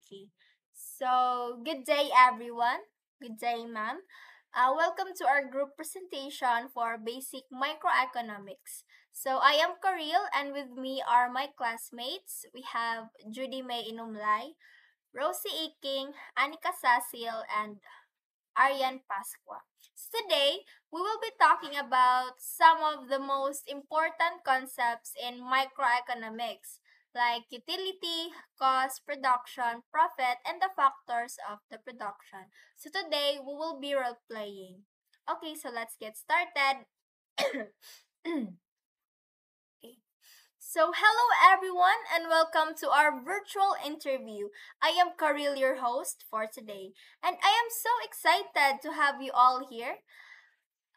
Okay. So, good day, everyone. Good day, ma'am. Welcome to our group presentation for basic microeconomics. So, I am Karil, and with me are my classmates. We have Judy May Inumlay, Rosie Iking, Anika Sasil, and Aryan Pasqua. So today, we will be talking about some of the most important concepts in microeconomics, like utility, cost, production, profit, and the factors of the production. So today, we will be role playing. Okay, so let's get started. Okay. So, hello everyone, and welcome to our virtual interview. I am Karil, your host for today, and I am so excited to have you all here.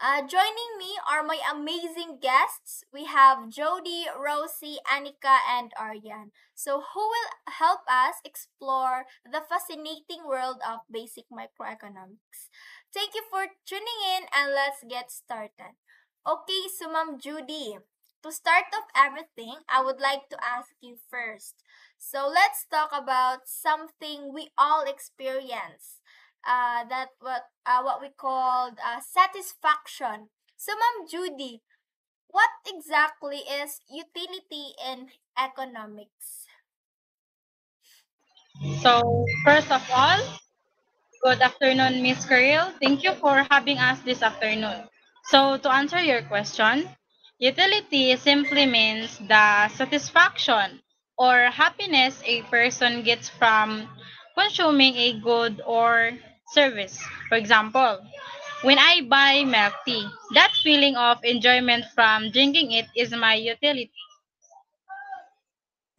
Joining me are my amazing guests. We have Jody, Rosie, Anika, and Aryan. So, who will help us explore the fascinating world of basic microeconomics? Thank you for tuning in, and let's get started. Okay, so Ma'am Judy, to start off everything, I would like to ask you first. So, let's talk about something we all experience, that what we called satisfaction. So, Ma'am Judy, what exactly is utility in economics? So, first of all, good afternoon, Miss Karil. Thank you for having us this afternoon. So, to answer your question, utility simply means the satisfaction or happiness a person gets from consuming a good or service. For example, when I buy milk tea, that feeling of enjoyment from drinking it is my utility.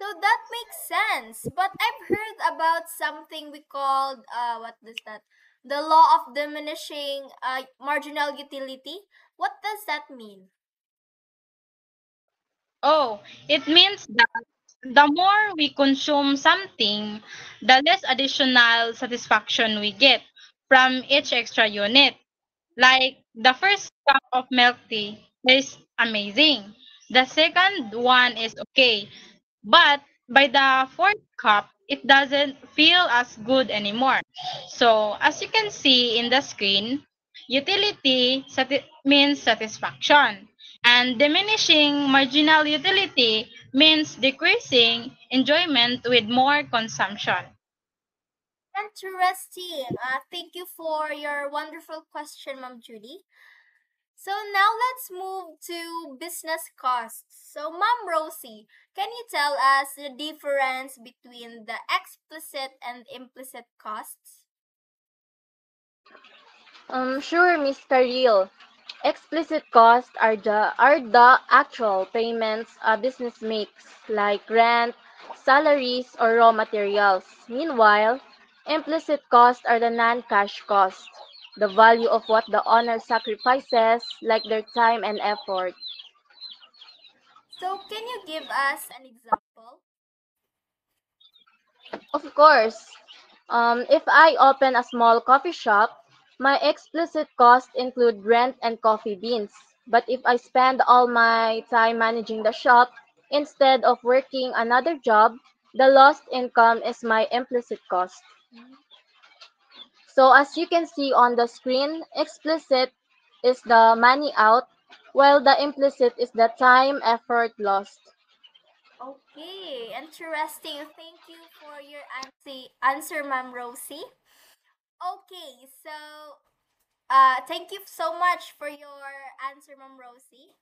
So that makes sense. But I've heard about something we called what is that? The law of diminishing marginal utility. What does that mean? Oh, it means that the more we consume something, the less additional satisfaction we get from each extra unit. Like the first cup of milk tea is amazing. The second one is okay. But by the fourth cup, it doesn't feel as good anymore. So, as you can see in the screen, utility means satisfaction, and diminishing marginal utility means decreasing enjoyment with more consumption. Interesting. Thank you for your wonderful question, Ma'am Judy. So now let's move to business costs. So, Ma'am Rosie, can you tell us the difference between the explicit and implicit costs? Sure, Miss Karil. Explicit costs are the actual payments a business makes, like rent, salaries, or raw materials. Meanwhile, implicit costs are the non-cash costs, the value of what the owner sacrifices, like their time and effort. So, can you give us an example? Of course, if I open a small coffee shop, my explicit costs include rent and coffee beans. But if I spend all my time managing the shop instead of working another job, the lost income is my implicit cost. Mm. So as you can see on the screen, explicit is the money out, while the implicit is the time effort lost. Okay, interesting. Thank you for your answer, Ma'am Rosie. Okay, so thank you so much for your answer, Ma'am Rosie.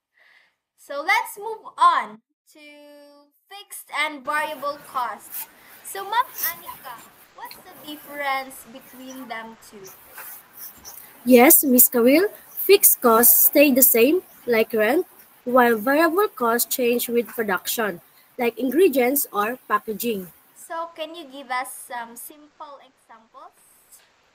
So let's move on to fixed and variable costs. So, Ma'am Anika, what's the difference between them two? Yes, Miss Caril, fixed costs stay the same, like rent, while variable costs change with production, like ingredients or packaging. So, can you give us some simple examples?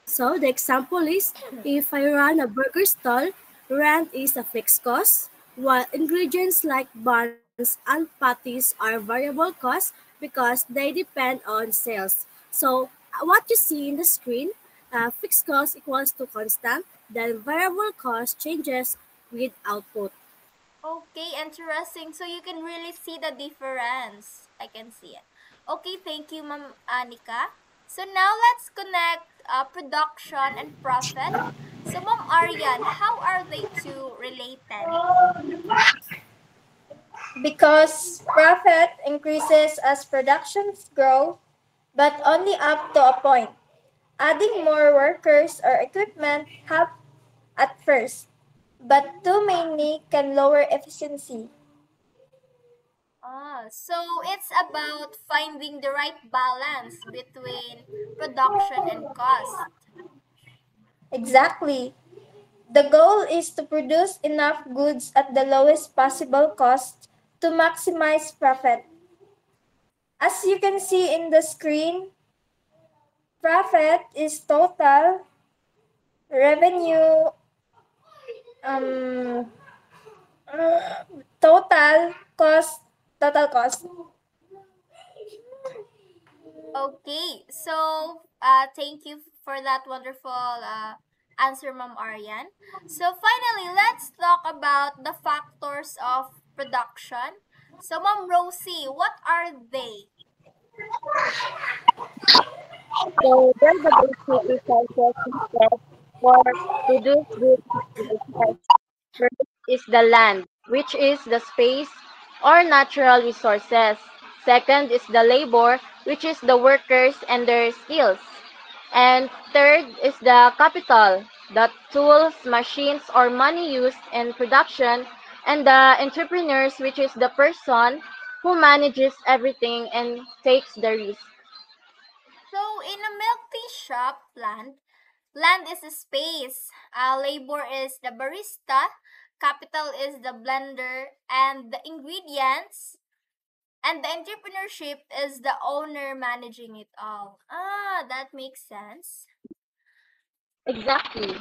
So the example is if I run a burger stall, rent is a fixed cost, while ingredients like buns and patties are variable costs because they depend on sales. So what you see in the screen, fixed cost equals to constant, then variable cost changes with output. Okay, interesting. So, you can really see the difference. I can see it. Okay, thank you, Ma'am Anika. So now let's connect production and profit. So Mom Aryan, how are they two related? Because profit increases as productions grow, but only up to a point. Adding more workers or equipment help at first, but too many can lower efficiency. So it's about finding the right balance between production and cost. Exactly. The goal is to produce enough goods at the lowest possible cost to maximize profit. As you can see in the screen, profit is revenue um, total total cost. Okay, so thank you for that wonderful answer, Ma'am Aryan. So finally, let's talk about the factors of production. So, Ma'am Rosie, what are they? So there the basic resources needed for produced goods is first is the land, which is the space or natural resources. Second is the labor, which is the workers and their skills. And third is the capital, the tools, machines, or money used in production. And the entrepreneurs, which is the person who manages everything and takes the risk. So, in a milk tea shop land is a space, labor is the barista, capital is the blender, and the ingredients, and the entrepreneurship is the owner managing it all. That makes sense. Exactly.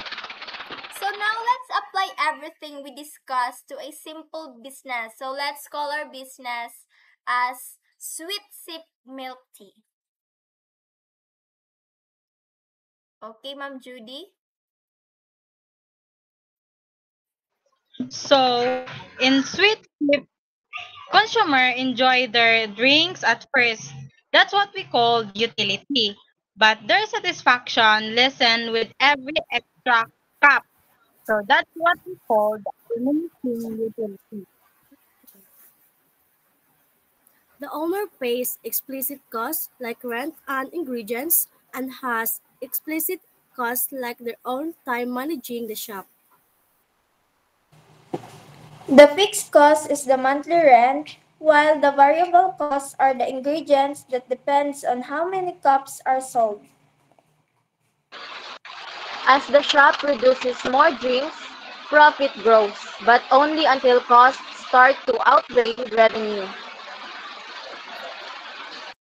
So now let's apply everything we discussed to a simple business. So let's call our business as Sweet Sip Milk Tea. Okay, Ma'am Judy? So, in sweet tip, consumer enjoy their drinks at first. That's what we call utility. But their satisfaction lessen with every extra cup. So that's what we call the diminishing utility. The owner pays explicit costs like rent and ingredients and has explicit costs like their own time managing the shop. The fixed cost is the monthly rent, while the variable costs are the ingredients that depends on how many cups are sold. As the shop produces more drinks, profit grows, but only until costs start to outweigh revenue.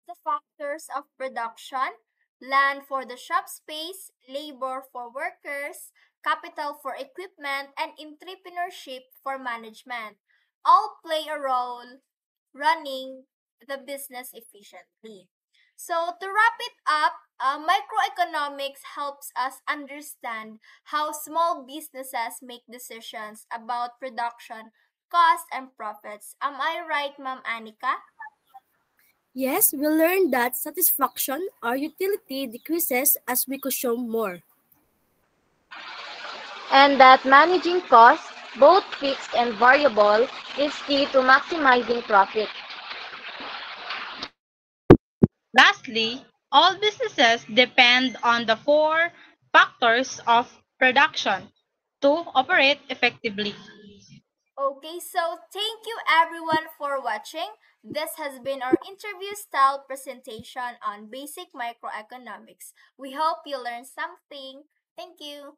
The factors of production: land for the shop space, labor for workers, capital for equipment, and entrepreneurship for management all play a role running the business efficiently. So, to wrap it up, microeconomics helps us understand how small businesses make decisions about production, cost, and profits. Am I right, Ma'am Anika? Yes, we learned that satisfaction or utility decreases as we consume more. And that managing costs, both fixed and variable, is key to maximizing profit. Lastly, all businesses depend on the four factors of production to operate effectively. Okay, so thank you everyone for watching. This has been our interview style presentation on basic microeconomics. We hope you learned something. Thank you.